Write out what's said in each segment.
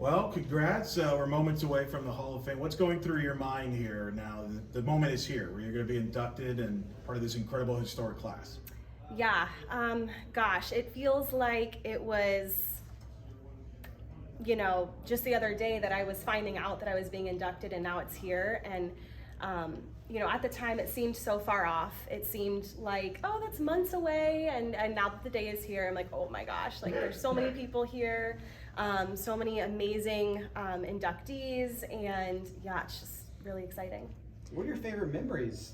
Well, congrats. We're moments away from the Hall of Fame. What's going through your mind here now? The moment is here where you're going to be inducted and part of this incredible historic class. Yeah, gosh, it feels like it was, just the other day that I was finding out that I was being inducted and now it's here. And, at the time it seemed so far off. It seemed like, oh, that's months away. And now that the day is here, I'm like, oh my gosh, like there's so many people here, so many amazing inductees. And yeah, it's just really exciting. What are your favorite memories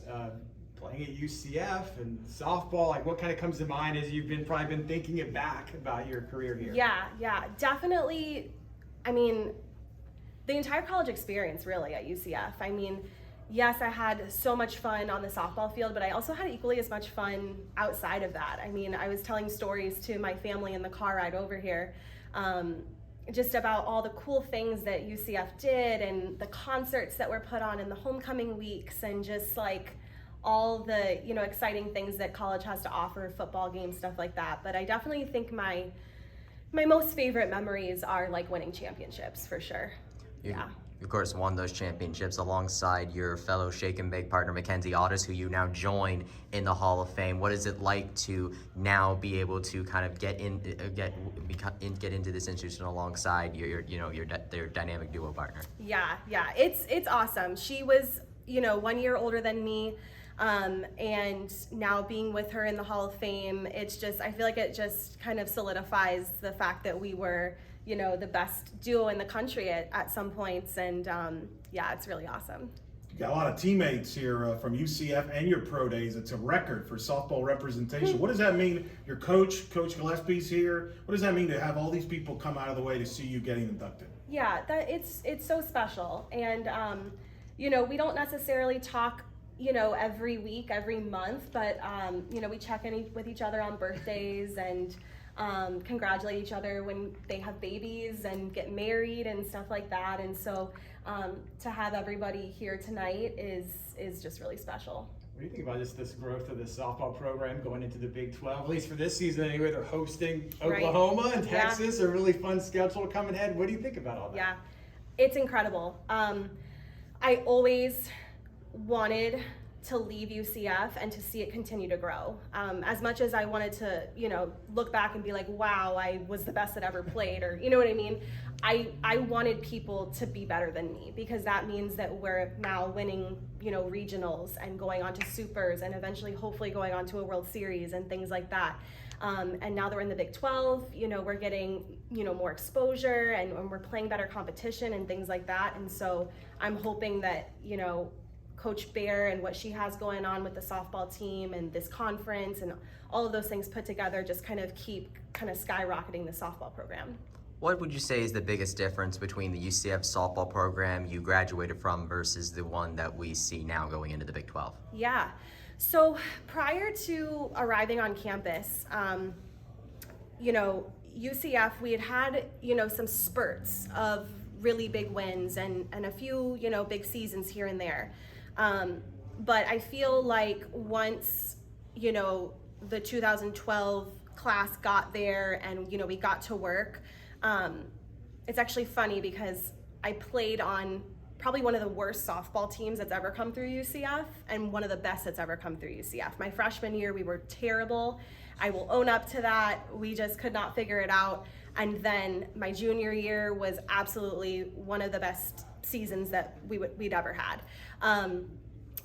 playing at UCF and softball? Like, what kind of comes to mind as you've probably been thinking it back about your career here? Yeah, definitely. I mean, the entire college experience really at UCF. I mean, yes, I had so much fun on the softball field, but I also had equally as much fun outside of that. I mean, I was telling stories to my family in the car ride over here, just about all the cool things that UCF did and the concerts that were put on in the homecoming weeks and just like all the, exciting things that college has to offer, football games, stuff like that. But I definitely think my most favorite memories are like winning championships for sure. Yeah. Of course, won those championships alongside your fellow Shake and Bake partner, Mackenzie Otis, who you now join in the Hall of Fame. What is it like to now be able to kind of get into this institution alongside your dynamic duo partner? Yeah, it's awesome. She was, 1 year older than me. And now being with her in the Hall of Fame, it's just, I feel like it just kind of solidifies the fact that we were, the best duo in the country at some points. And yeah, it's really awesome. You got a lot of teammates here from UCF and your pro days. It's a record for softball representation. What does that mean? Your Coach Gillespie's here. What does that mean to have all these people come out of the way to see you getting inducted? Yeah, it's so special. And, we don't necessarily talk every week, every month, but, we check in with each other on birthdays and congratulate each other when they have babies and get married and stuff like that. And so to have everybody here tonight is just really special. What do you think about just this growth of the softball program going into the Big 12, at least for this season anyway? They're hosting Oklahoma and Texas, a really fun schedule coming ahead. What do you think about all that? Yeah, it's incredible. I always wanted to leave UCF and to see it continue to grow. As much as I wanted to, look back and be like, wow, I was the best that ever played, or you know what I mean? I wanted people to be better than me, because that means that we're now winning, regionals and going on to supers and eventually hopefully going on to a World Series and things like that. And now that we're in the Big 12, we're getting, more exposure and we're playing better competition and things like that. And so I'm hoping that, Coach Bear and what she has going on with the softball team and this conference and all of those things put together just kind of keep skyrocketing the softball program. What would you say is the biggest difference between the UCF softball program you graduated from versus the one that we see now going into the Big 12? Yeah. So prior to arriving on campus, UCF, we had some spurts of really big wins and a few, big seasons here and there. But I feel like once, the 2012 class got there and, we got to work, it's actually funny because I played on probably one of the worst softball teams that's ever come through UCF and one of the best that's ever come through UCF. My freshman year, we were terrible. I will own up to that. We just could not figure it out. And then my junior year was absolutely one of the best seasons that we'd ever had.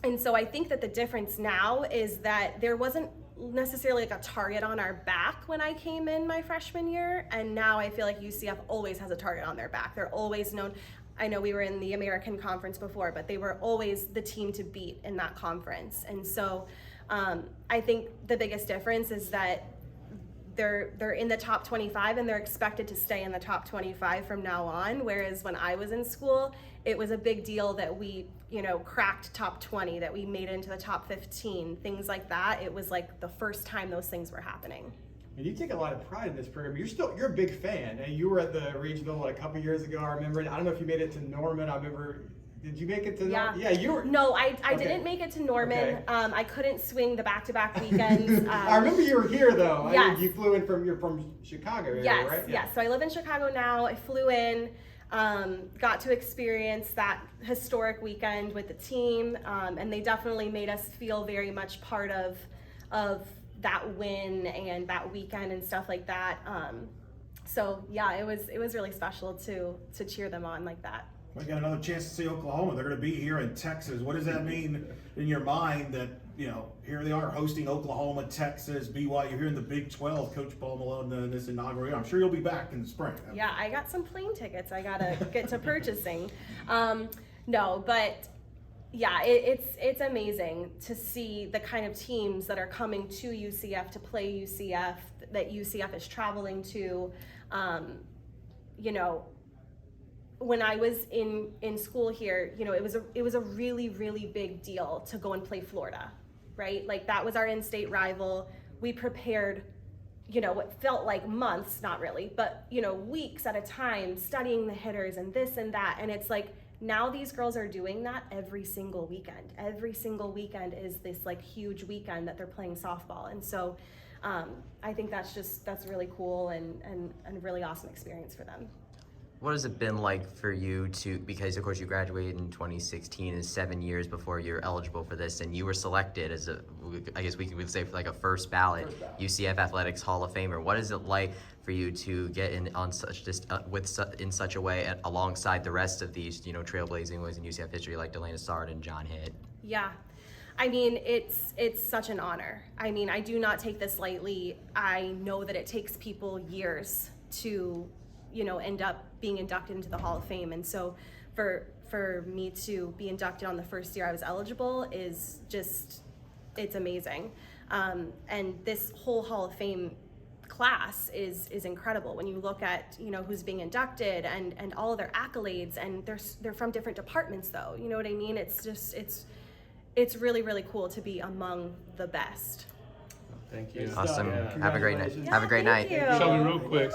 And so I think that the difference now is that there wasn't necessarily like a target on our back when I came in my freshman year, and now I feel like UCF always has a target on their back. They're always known. I know we were in the American Conference before, but they were always the team to beat in that conference. And so I think the biggest difference is that they're in the top 25 and they're expected to stay in the top 25 from now on, whereas when I was in school, it was a big deal that we, cracked top 20, that we made it into the top 15, things like that. It was like the first time those things were happening. And you take a lot of pride in this program. You're a big fan. And you were at the regional a couple years ago, I remember. I don't know if you made it to Norman. I remember. Did you make it to Norman? Yeah, you were. No, I didn't make it to Norman. Okay. I couldn't swing the back-to-back weekends. I remember you were here though. Yes. You flew in you're from Chicago area, yes, right? Yes. So I live in Chicago now. I flew in. got to experience that historic weekend with the team, and they definitely made us feel very much part of that win and that weekend and stuff like that. So yeah, it was really special to cheer them on like that. We got another chance to see Oklahoma. They're going to be here in Texas. What does that mean in your mind that, here they are hosting Oklahoma, Texas, BYU, you're here in the Big 12, Coach Paul Malone, in this inaugural year. I'm sure you'll be back in the spring. Yeah, I got some plane tickets I got to get to purchasing. No, but yeah, it's amazing to see the kind of teams that are coming to UCF to play UCF, that UCF is traveling to. When I was in school here, it was a really, really big deal to go and play Florida, right? Like, that was our in-state rival. We prepared, what felt like months, not really, but, weeks at a time, studying the hitters and this and that. And it's like, now these girls are doing that every single weekend. Every single weekend is this like huge weekend that they're playing softball. And so I think that's really cool and a really awesome experience for them. What has it been like for you because of course you graduated in 2016, and 7 years before you're eligible for this, and you were selected as I guess we could say for like a first ballot UCF Athletics Hall of Famer. What is it like for you to get in on in such a way alongside the rest of these, trailblazing ways in UCF history like Delana Sard and John Hitt? Yeah. I mean, it's such an honor. I mean, I do not take this lightly. I know that it takes people years to end up being inducted into the Hall of Fame. And so for me to be inducted on the first year I was eligible is just, it's amazing. And this whole Hall of Fame class is incredible when you look at, who's being inducted and all of their accolades, and they're from different departments though. You know what I mean? It's just, it's really, really cool to be among the best. Thank you. Awesome. Yeah. Have a great night. Yeah, Have a great night. thank you. Shelby, real quick.